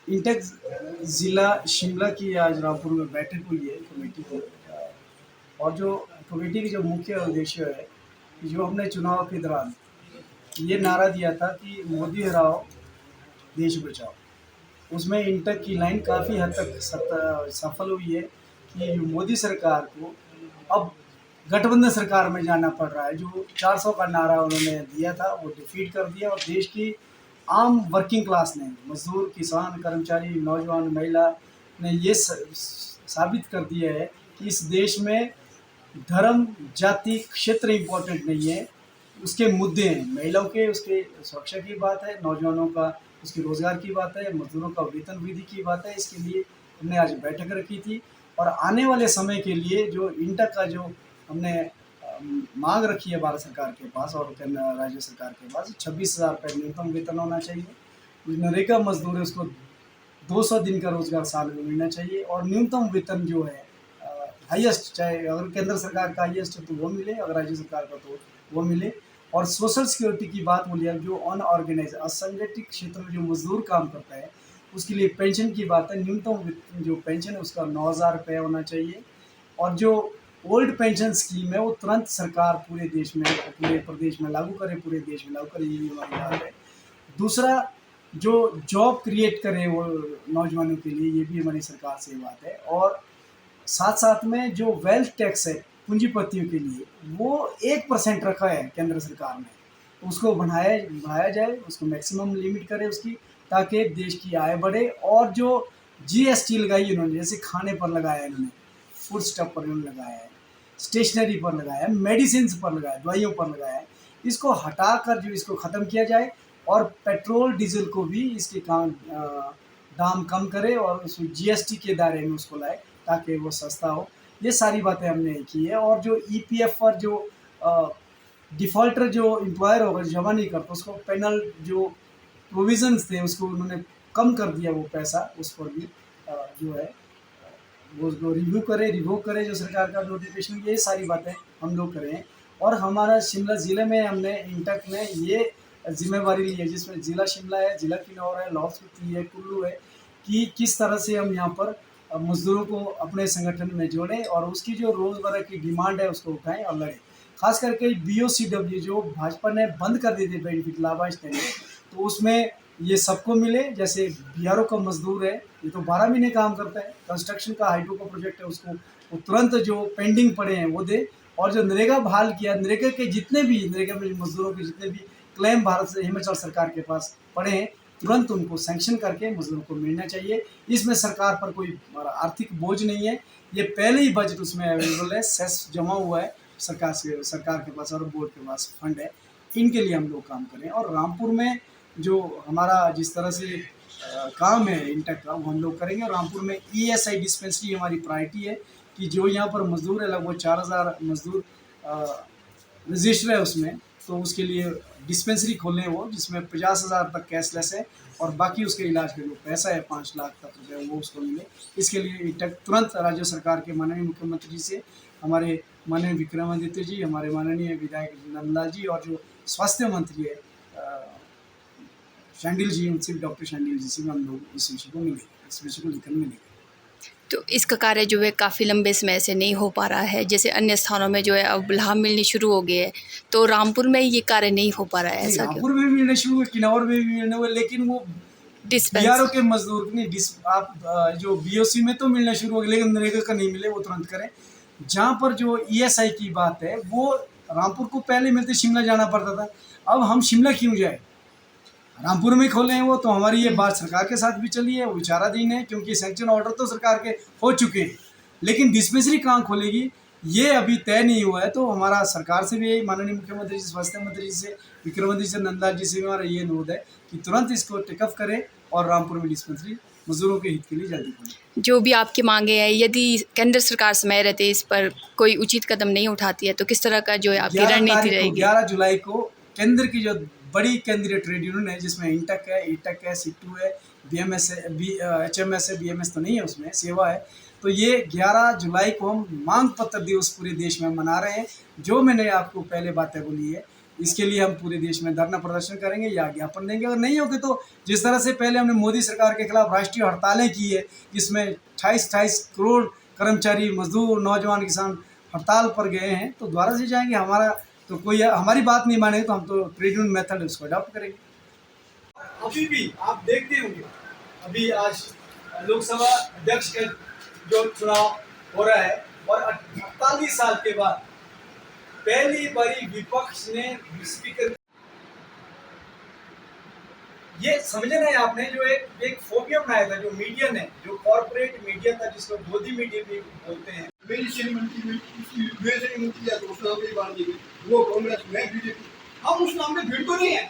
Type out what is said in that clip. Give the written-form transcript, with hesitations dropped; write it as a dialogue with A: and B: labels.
A: Intake ज़िला शिमला की आज रामपुर में बैठक हुई है कमेटी की। और जो कमेटी की जो मुख्य उद्देश्य है कि जो हमने चुनाव के दौरान ये नारा दिया था कि मोदी हराओ देश बचाओ, उसमें इंटेक की लाइन काफ़ी हद तक सफल हुई है कि मोदी सरकार को अब गठबंधन सरकार में जाना पड़ रहा है। जो 400 का नारा उन्होंने दिया था वो डिफीट कर दिया और देश की आम वर्किंग क्लास ने, मजदूर, किसान, कर्मचारी, नौजवान, महिला ने ये साबित कर दिया है कि इस देश में धर्म, जाति, क्षेत्र इम्पोर्टेंट नहीं है, उसके मुद्दे हैं। महिलाओं के उसके सुरक्षा की बात है, नौजवानों का उसके रोज़गार की बात है, मज़दूरों का वेतन वृद्धि की बात है। इसके लिए हमने आज बैठक रखी थी और आने वाले समय के लिए जो इंटक का जो हमने मांग रखी है भारत सरकार के पास और राज्य सरकार के पास, 26,000 रुपये न्यूनतम वेतन होना चाहिए। नरेगा मजदूर है उसको 200 दिन का रोजगार साल में मिलना चाहिए और न्यूनतम वेतन जो है हाईएस्ट, चाहे अगर केंद्र सरकार का हाईएस्ट है तो वो मिले, अगर राज्य सरकार का तो वो मिले। और सोशल सिक्योरिटी की बात बोलिए, जो अनऑर्गेनाइज असंगठित क्षेत्र में जो मजदूर काम करता है उसके लिए पेंशन की बात है। न्यूनतम जो पेंशन है उसका 9,000 रुपये होना चाहिए। और जो ओल्ड पेंशन स्कीम है वो तुरंत सरकार पूरे देश में, पूरे प्रदेश में लागू करे, पूरे देश में लागू करे, ये भी हमारी बात है। दूसरा, जो जॉब क्रिएट करे वो नौजवानों के लिए, ये भी हमारी सरकार से बात है। और साथ साथ में जो वेल्थ टैक्स है पूंजीपतियों के लिए, वो 1% रखा है केंद्र सरकार ने, तो उसको बढ़ाया जाए, उसको मैक्सिमम लिमिट करे उसकी, ताकि देश की आय बढ़े। और जो जीएसटी लगाई उन्होंने, जैसे खाने पर लगाया है, इन्होंने फूड स्टॉक पर उन्होंने लगाया है, स्टेशनरी पर लगाया है, मेडिसिन पर लगाया है, दवाइयों पर लगाया है, इसको हटाकर जो इसको ख़त्म किया जाए। और पेट्रोल डीजल को भी इसके दाम कम करे और उस जीएसटी के दायरे में उसको लाए ताकि वो सस्ता हो। ये सारी बातें हमने की है। और जो ईपीएफ पर जो डिफ़ॉल्टर जो एम्प्लॉयर होगा जो जमा नहीं करता, उसको पेनल जो प्रोविजंस थे उसको उन्होंने कम कर दिया, वो पैसा उस पर भी जो है वो उसको रिवोक करे जो सरकार का नोटिफिकेशन। ये सारी बातें हम लोग करें। और हमारा शिमला ज़िले में हमने इंटक ने ये जिम्मेवारी ली है, जिसमें ज़िला शिमला है, ज़िला किन्नौर है, लाहौल स्पीति है, कुल्लू है, कि किस तरह से हम यहाँ पर मज़दूरों को अपने संगठन में जोड़ें और उसकी जो रोज़मर्रा की डिमांड है उसको उठाएं और लड़ें। खास करके बीओसीडब्ल्यू जो भाजपा ने बंद कर दी थी बेनिफिट लाभांश देने, तो उसमें ये सबको मिले। जैसे बीआरओ का मजदूर है, ये तो 12 महीने काम करता है। कंस्ट्रक्शन का हाइड्रो का प्रोजेक्ट है, उसको वो तुरंत जो पेंडिंग पड़े हैं वो दे। और जो नरेगा बहाल किया, नरेगा के जितने भी नरेगा में मजदूरों के जितने भी क्लेम भारत से हिमाचल सरकार के पास पड़े हैं, तुरंत उनको सैंक्शन करके मजदूरों को मिलना चाहिए। इसमें सरकार पर कोई आर्थिक बोझ नहीं है। ये पहले ही बजट उसमें अवेलेबल है, सेस जमा हुआ है सरकार के पास और बोर्ड के पास फंड है। इनके लिए हम लोग काम करें। और रामपुर में जो हमारा जिस तरह से काम है इंटक का, वो हम लोग करेंगे। और रामपुर में ईएसआई डिस्पेंसरी हमारी प्रायोरिटी है कि जो यहाँ पर मजदूर है, लगभग 4,000 मजदूर रजिस्टर है उसमें, तो उसके लिए डिस्पेंसरी खोलें वो, जिसमें 50,000 तक कैशलेस है और बाकी उसके इलाज के जो पैसा है 5 लाख तक रुपये वो उसको मिले। इसके लिए तुरंत राज्य सरकार के माननीय मुख्यमंत्री से, हमारे माननीय विक्रमादित्य जी, हमारे माननीय विधायक नंदलाल जी और जो स्वास्थ्य मंत्री है शांडिल जी, उनसे भी, डॉक्टर शांडिल जी से भी हम लोग इस विषय को मिलेंगे, इस विषय को लेकर मिलेंगे।
B: तो इसका कार्य जो है काफ़ी लंबे समय से नहीं हो पा रहा है, जैसे अन्य स्थानों में जो है अब लाभ मिलनी शुरू हो गए हैं, तो रामपुर में ये कार्य नहीं हो पा रहा है, ऐसा क्यों?
A: रामपुर में भी मिलने शुरू हुए, किन्नौर में भी मिलने हुए, लेकिन वो बीआरओ के मजदूर नहीं, आप जो बीओसी में तो मिलना शुरू हो गया, लेकिन नरेगा का नहीं मिले, वो तुरंत करें। जहाँ पर जो ईएसआई की बात है, वो रामपुर को पहले मिलते शिमला जाना पड़ता था। अब हम शिमला क्यों जाए, रामपुर में खोले हैं वो। तो हमारी ये बात सरकार के साथ भी चली है, वो विचाराधीन है, क्योंकि सैंक्शन ऑर्डर तो सरकार के हो चुके हैं, लेकिन डिस्पेंसरी कहाँ खोलेगी ये अभी तय नहीं हुआ है। तो हमारा सरकार से भी, माननीय मुख्यमंत्री जी, स्वास्थ्य मंत्री जी से, विक्रमादित्य से, नंदलाल जी से भी हमारा ये अनुरोध है कि तुरंत इसको टेकअप करें और रामपुर में डिस्पेंसरी मजदूरों के हित के लिए जल्दी खोलें।
B: जो भी आपकी मांगे हैं, यदि केंद्र सरकार समय रहते इस पर कोई उचित कदम नहीं उठाती है, तो किस तरह का जो है आपकी रणनीति रहेगी?
A: 11 जुलाई को केंद्र की जो बड़ी केंद्रीय ट्रेड यूनियन है, जिसमें इंटक है, ईटक है, सिट्टू है, बीएमएस है, एचएमएस है, बीएमएस तो नहीं है उसमें, सेवा है, तो ये 11 जुलाई को हम मांग पत्र दिवस पूरे देश में मना रहे हैं। जो मैंने आपको पहले बातें बोली है इसके लिए हम पूरे देश में धरना प्रदर्शन करेंगे या ज्ञापन देंगे। अगर नहीं होगी तो जिस तरह से पहले हमने मोदी सरकार के खिलाफ राष्ट्रीय हड़तालें की है, जिसमें 28 करोड़ कर्मचारी, मजदूर, नौजवान, किसान हड़ताल पर गए हैं, तो दोबारा से जाएंगे। हमारा तो कोई हमारी बात नहीं मानेगा तो हम तो ट्रेड यूनियन मेथड उसको अडॉप्ट करेंगे। अभी भी आप देखते होंगे, अभी आज लोकसभा अध्यक्ष का जो चुनाव हो रहा है और 48 साल के बाद पहली बारी विपक्ष ने स्पीकर, ये समझे नहीं आपने, जो एक फोबिया बनाया था जो मीडिया ने, जो कॉर्पोरेट मीडिया था जिसको गोदी मीडिया भी बोलते हैं।
C: मेरी श्रीमती में तो उस नाम पे बांध दी गई, वो कांग्रेस में बीजेपी, हम उस नाम पे भीड़ तो नहीं है।